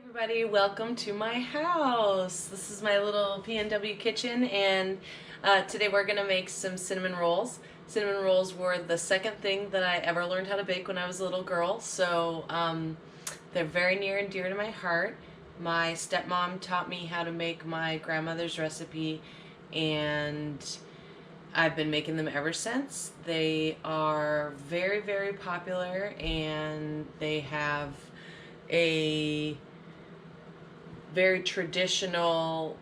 Everybody, welcome to my house. This is my little PNW kitchen, and today we're gonna make some cinnamon rolls. Cinnamon rolls were the second thing that I ever learned how to bake when I was a little girl, so they're very near and dear to my heart. My stepmom taught me how to make my grandmother's recipe, and I've been making them ever since. They are very, very popular, and they have a very traditional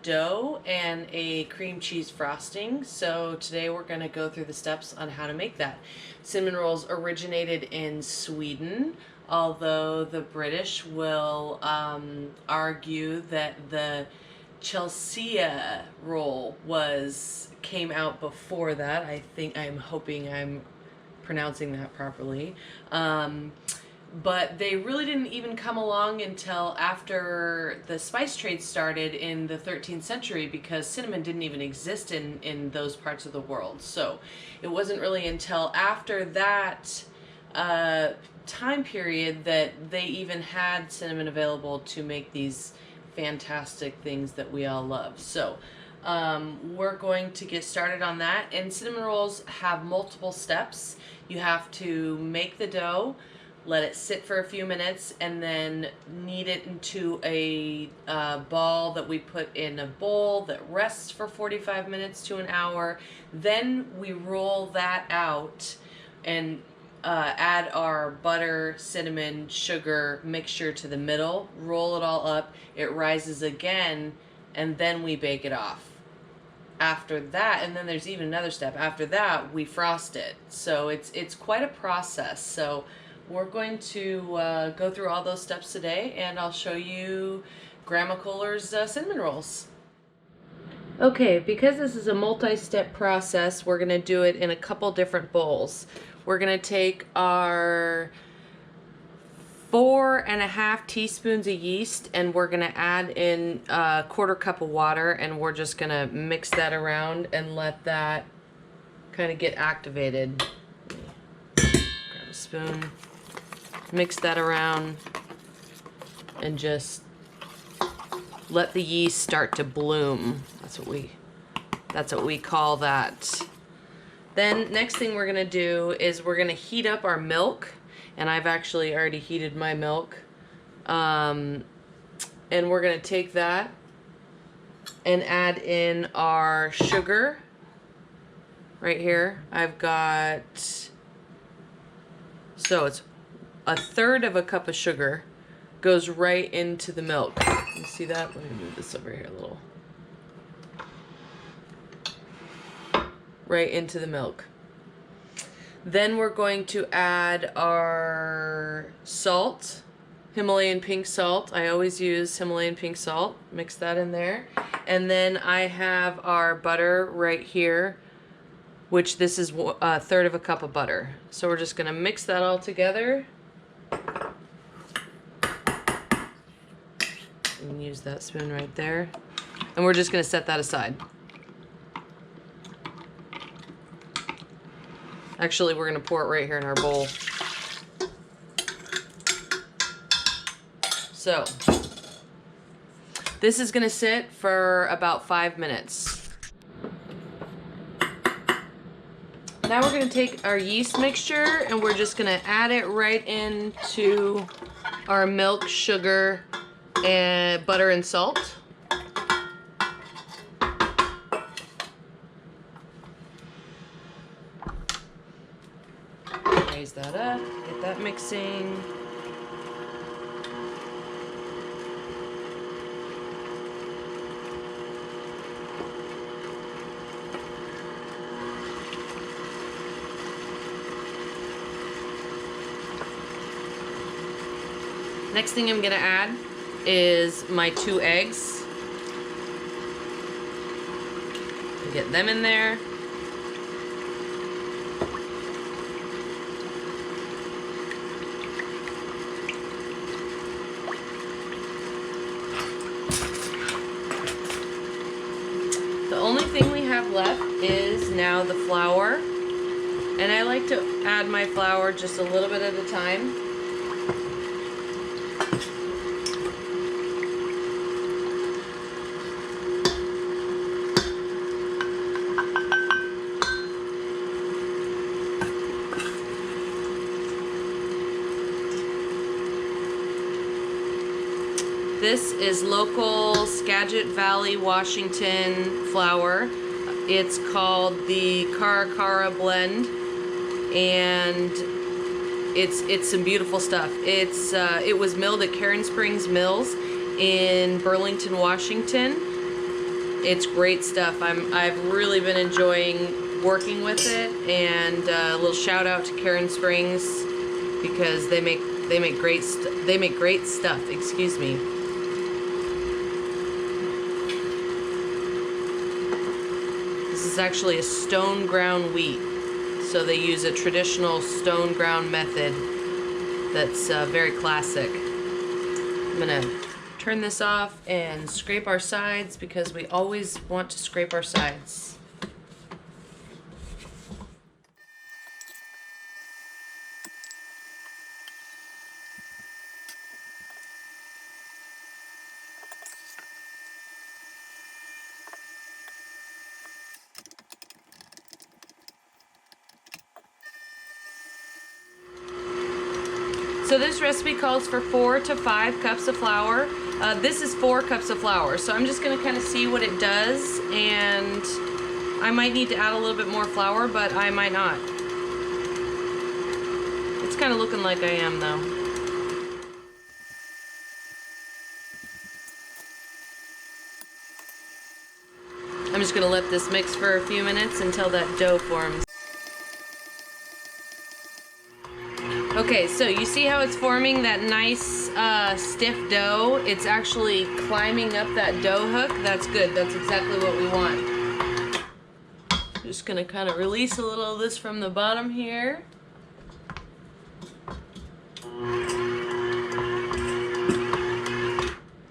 dough and a cream cheese frosting. So today we're going to go through the steps on how to make that. Cinnamon rolls originated in Sweden, although the British will argue that the Chelsea roll came out before that. I'm hoping I'm pronouncing that properly. But they really didn't even come along until after the spice trade started in the 13th century, because cinnamon didn't even exist in those parts of the world. So it wasn't really until after that time period that they even had cinnamon available to make these fantastic things that we all love. So we're going to get started on that. And cinnamon rolls have multiple steps. You have to make the dough, let it sit for a few minutes, and then knead it into a ball that we put in a bowl that rests for 45 minutes to an hour. Then we roll that out and add our butter, cinnamon, sugar mixture to the middle, roll it all up, it rises again, and then we bake it off. After that, and then there's even another step, after that we frost it. So it's quite a process. So we're going to go through all those steps today, and I'll show you Grandma Kohler's cinnamon rolls. Okay, because this is a multi-step process, we're going to do it in a couple different bowls. We're going to take our 4.5 teaspoons of yeast, and we're going to add in a 1/4 cup of water, and we're just going to mix that around and let that kind of get activated. Grab a spoon. Mix that around and just let the yeast start to bloom. That's what we call that. Then next thing we're gonna do is we're gonna heat up our milk, and I've actually already heated my milk. And we're gonna take that and add in our sugar. Right here, I've got, so it's 1/3 cup of sugar goes right into the milk. You see that? Let me move this over here a little. Right into the milk. Then we're going to add our salt, Himalayan pink salt. I always use Himalayan pink salt. Mix that in there. And then I have our butter right here, which this is 1/3 cup of butter. So we're just gonna mix that all together. And use that spoon right there. And we're just going to set that aside. Actually, we're going to pour it right here in our bowl. So, this is going to sit for about 5 minutes. Now we're going to take our yeast mixture, and we're just going to add it right into our milk, sugar, and butter and salt. Raise that up, get that mixing. Next thing I'm gonna add is my 2 eggs. Get them in there. The only thing we have left is now the flour. And I like to add my flour just a little bit at a time. This is local Skagit Valley, Washington flour. It's called the Cara Cara blend, and it's some beautiful stuff. It was milled at Karen Springs Mills in Burlington, Washington. It's great stuff. I've really been enjoying working with it, and a little shout out to Karen Springs because they make great stuff. Excuse me. This is actually a stone ground wheat, so they use a traditional stone ground method that's very classic. I'm gonna turn this off and scrape our sides because we always want to scrape our sides. So this recipe calls for 4 to 5 cups of flour. This is 4 cups of flour, so I'm just gonna kind of see what it does, and I might need to add a little bit more flour, but I might not. It's kind of looking like I am though. I'm just gonna let this mix for a few minutes until that dough forms. Okay, so you see how it's forming that nice stiff dough? It's actually climbing up that dough hook. That's good. That's exactly what we want. Just gonna kind of release a little of this from the bottom here.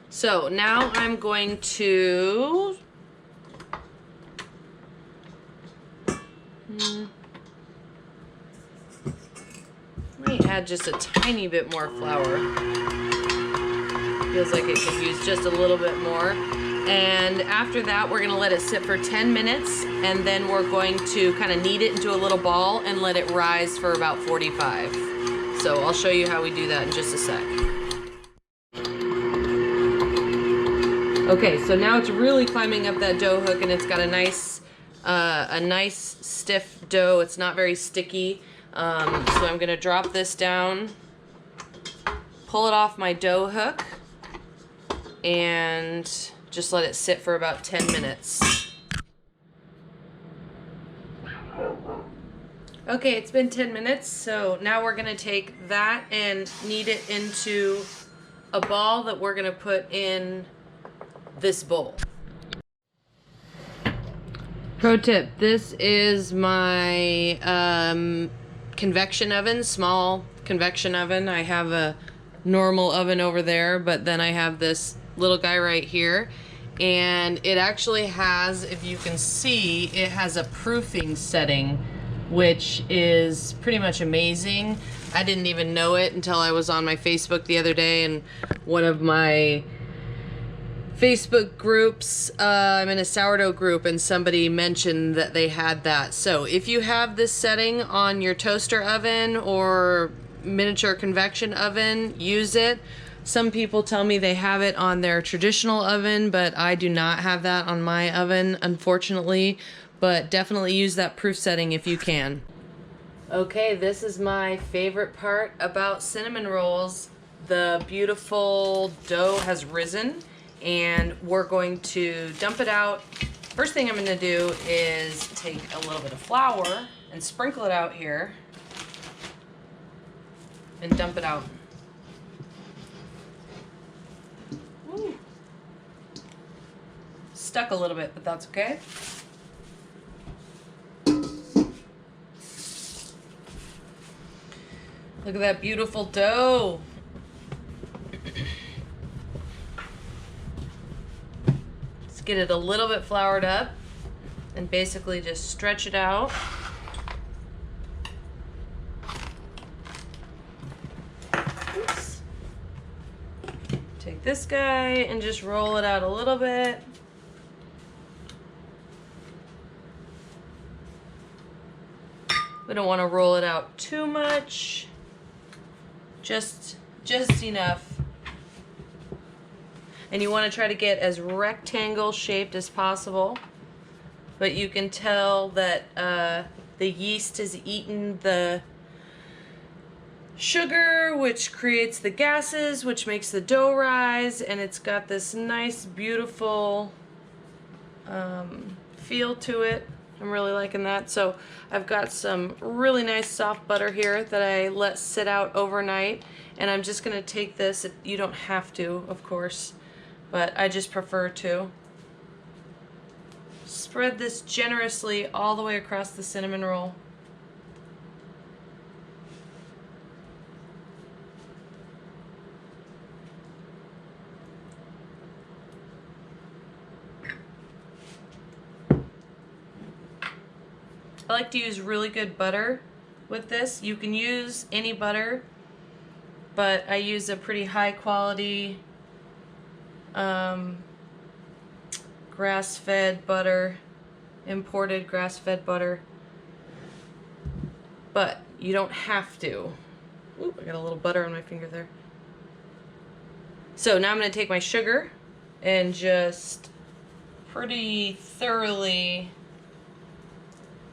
So now I'm going to let me add just a tiny bit more flour. Feels like it could use just a little bit more. And after that, we're gonna let it sit for 10 minutes, and then we're going to kind of knead it into a little ball and let it rise for about 45. So I'll show you how we do that in just a sec. Okay, so now it's really climbing up that dough hook, and it's got a nice stiff dough. It's not very sticky. So I'm gonna drop this down, pull it off my dough hook, and just let it sit for about 10 minutes. Okay, it's been 10 minutes, so now we're gonna take that and knead it into a ball that we're gonna put in this bowl. Pro tip, this is my convection oven, small convection oven. I have a normal oven over there, but then I have this little guy right here, and it actually has, if you can see, it has a proofing setting, which is pretty much amazing. I didn't even know it until I was on my Facebook the other day, and one of my Facebook groups, I'm in a sourdough group, and somebody mentioned that they had that. So if you have this setting on your toaster oven or miniature convection oven, use it. Some people tell me they have it on their traditional oven, but I do not have that on my oven, unfortunately. But definitely use that proof setting if you can. Okay, this is my favorite part about cinnamon rolls. The beautiful dough has risen, and we're going to dump it out. First thing I'm gonna do is take a little bit of flour and sprinkle it out here and dump it out. Ooh. Stuck a little bit, but that's okay. Look at that beautiful dough. Get it a little bit floured up and basically just stretch it out. Oops. Take this guy and just roll it out a little bit. We don't want to roll it out too much. Just enough. And you want to try to get as rectangle shaped as possible. But you can tell that the yeast has eaten the sugar, which creates the gases, which makes the dough rise, and it's got this nice, beautiful feel to it. I'm really liking that. So I've got some really nice soft butter here that I let sit out overnight, and I'm just gonna take this. You don't have to, of course, but I just prefer to. Spread this generously all the way across the cinnamon roll. I like to use really good butter with this. You can use any butter, but I use a pretty high quality grass-fed butter, imported grass-fed butter. But you don't have to. Ooh, I got a little butter on my finger there. So now I'm going to take my sugar and just pretty thoroughly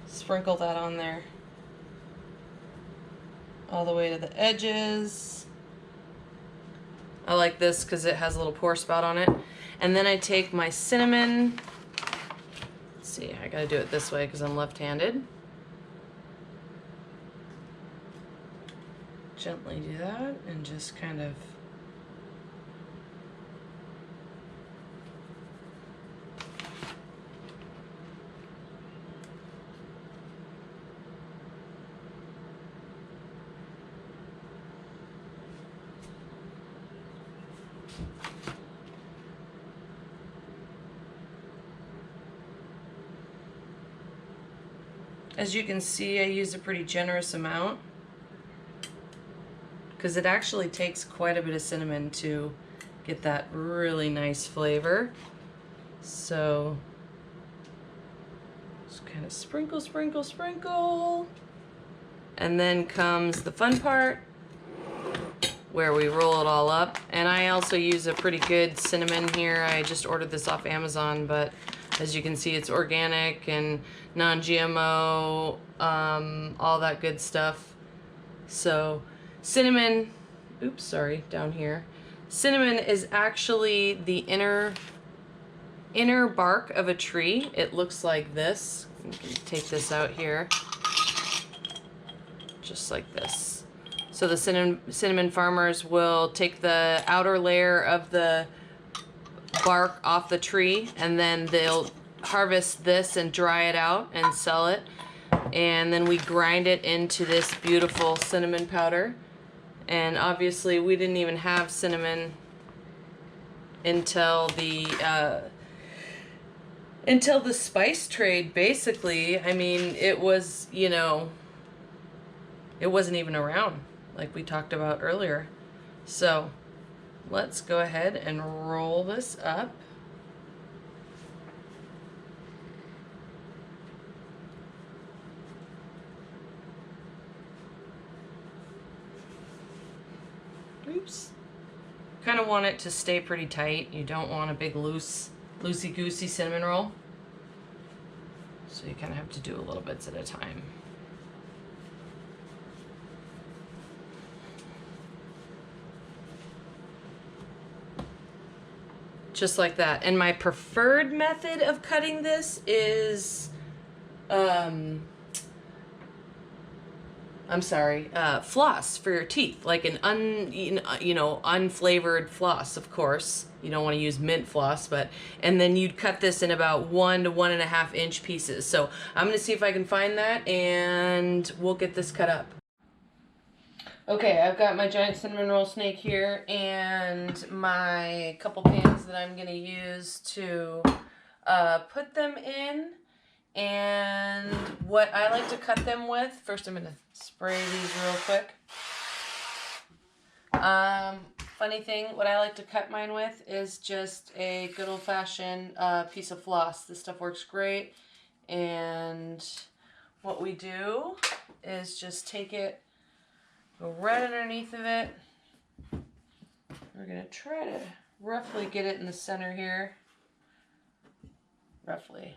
sprinkle that on there all the way to the edges. I like this because it has a little pour spout on it. And then I take my cinnamon. Let's see, I gotta do it this way because I'm left-handed. Gently do that and just kind of as you can see, I use a pretty generous amount because it actually takes quite a bit of cinnamon to get that really nice flavor. So just kind of sprinkle, sprinkle, sprinkle. And then comes the fun part where we roll it all up. And I also use a pretty good cinnamon here. I just ordered this off Amazon, but as you can see, it's organic and non-GMO, all that good stuff. So cinnamon, oops, sorry, down here. Cinnamon is actually the inner bark of a tree. It looks like this. You can take this out here, just like this. So the cinnamon farmers will take the outer layer of the bark off the tree, and then they'll harvest this and dry it out and sell it. And then we grind it into this beautiful cinnamon powder. And obviously we didn't even have cinnamon until the spice trade, basically. I mean, it was, you know, it wasn't even around like we talked about earlier. So let's go ahead and roll this up. Oops. Kind of want it to stay pretty tight. You don't want a big loosey-goosey cinnamon roll. So you kind of have to do a little bits at a time. Just like that. And my preferred method of cutting this is, floss for your teeth, like an unflavored floss, of course. You don't want to use mint floss, and then you'd cut this in about 1 to 1.5 inch pieces. So I'm gonna see if I can find that, and we'll get this cut up. Okay, I've got my giant cinnamon roll snake here and my couple pans that I'm going to use to put them in. And what I like to cut them with, first I'm going to spray these real quick. Funny thing, what I like to cut mine with is just a good old-fashioned piece of floss. This stuff works great. And what we do is just take it, go right underneath of it. We're going to try to roughly get it in the center here. Roughly.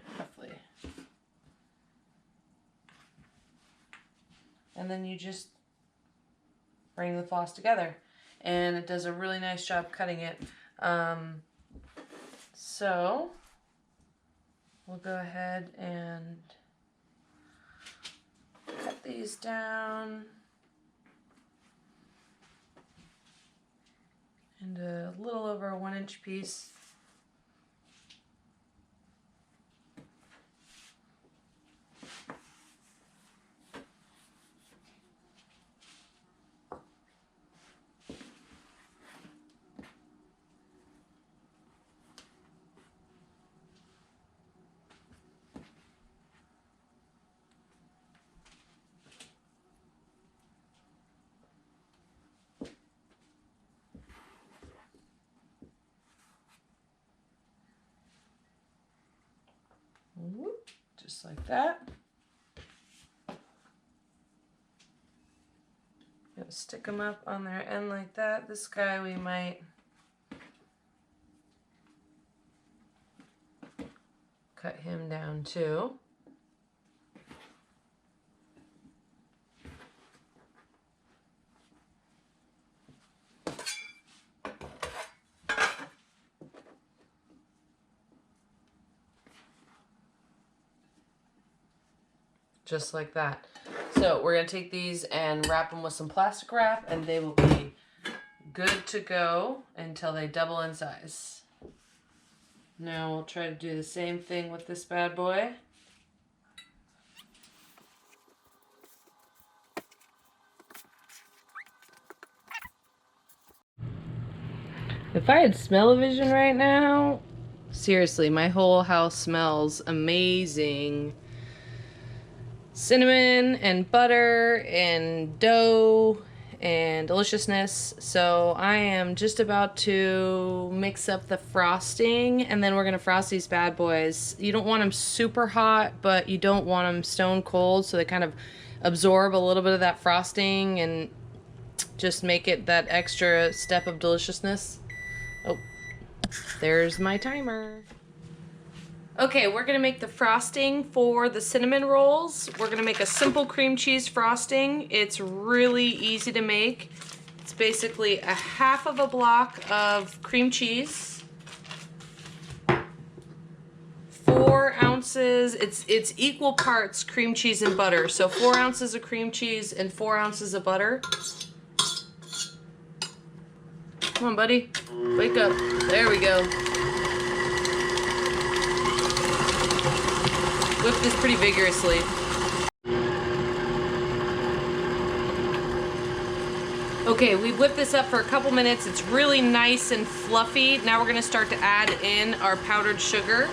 And then you just bring the floss together. And it does a really nice job cutting it. So we'll go ahead and cut these down into a little over a 1-inch piece. Whoop, just like that. Gonna stick them up on their end like that. This guy we might cut him down too. Just like that. So we're going to take these and wrap them with some plastic wrap, and they will be good to go until they double in size. Now we'll try to do the same thing with this bad boy. If I had smell-o-vision right now, seriously, my whole house smells amazing. Cinnamon and butter and dough and deliciousness. So I am just about to mix up the frosting, and then we're gonna frost these bad boys. You don't want them super hot, but you don't want them stone cold, so they kind of absorb a little bit of that frosting and just make it that extra step of deliciousness. Oh, there's my timer. Okay, we're gonna make the frosting for the cinnamon rolls. We're gonna make a simple cream cheese frosting. It's really easy to make. It's basically a half of a block of cream cheese, 4 ounces, it's equal parts cream cheese and butter. So 4 ounces of cream cheese and 4 ounces of butter. Come on, buddy, wake up. There we go. Whip this pretty vigorously. Okay, we've whipped this up for a couple minutes. It's really nice and fluffy. Now we're gonna start to add in our powdered sugar.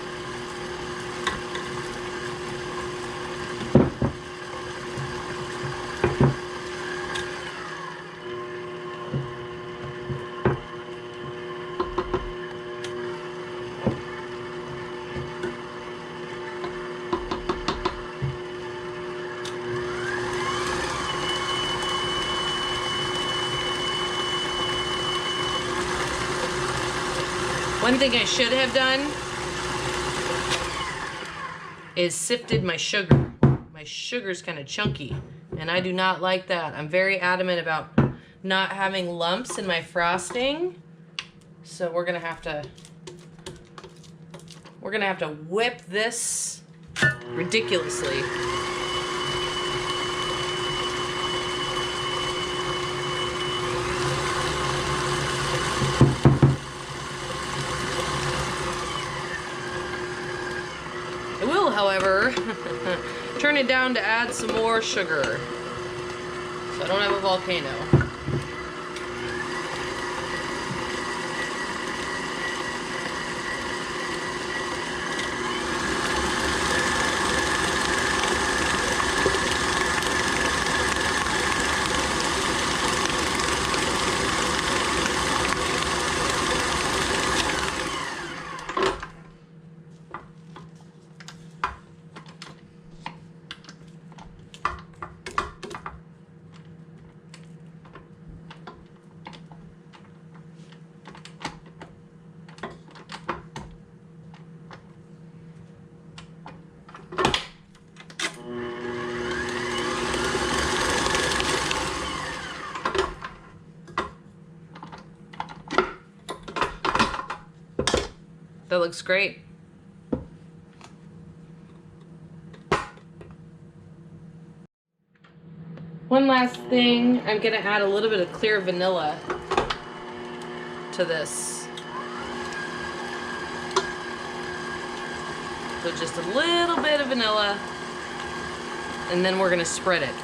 One thing I should have done is sifted my sugar. My sugar's kind of chunky, and I do not like that. I'm very adamant about not having lumps in my frosting, so we're gonna have to whip this ridiculously. I will, however, turn it down to add some more sugar, so I don't have a volcano. That looks great. One last thing, I'm gonna add a little bit of clear vanilla to this. So just a little bit of vanilla, and then we're gonna spread it.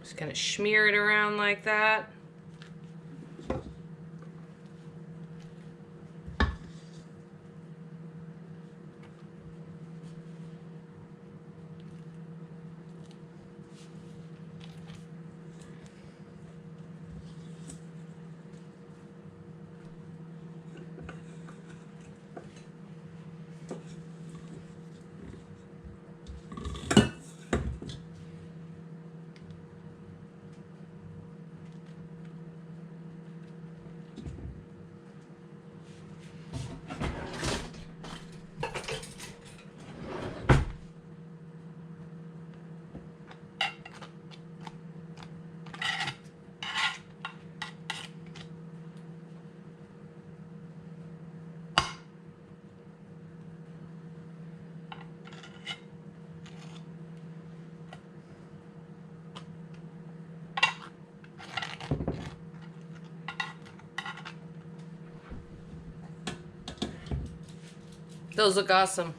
Just kind of smear it around like that. Those look awesome.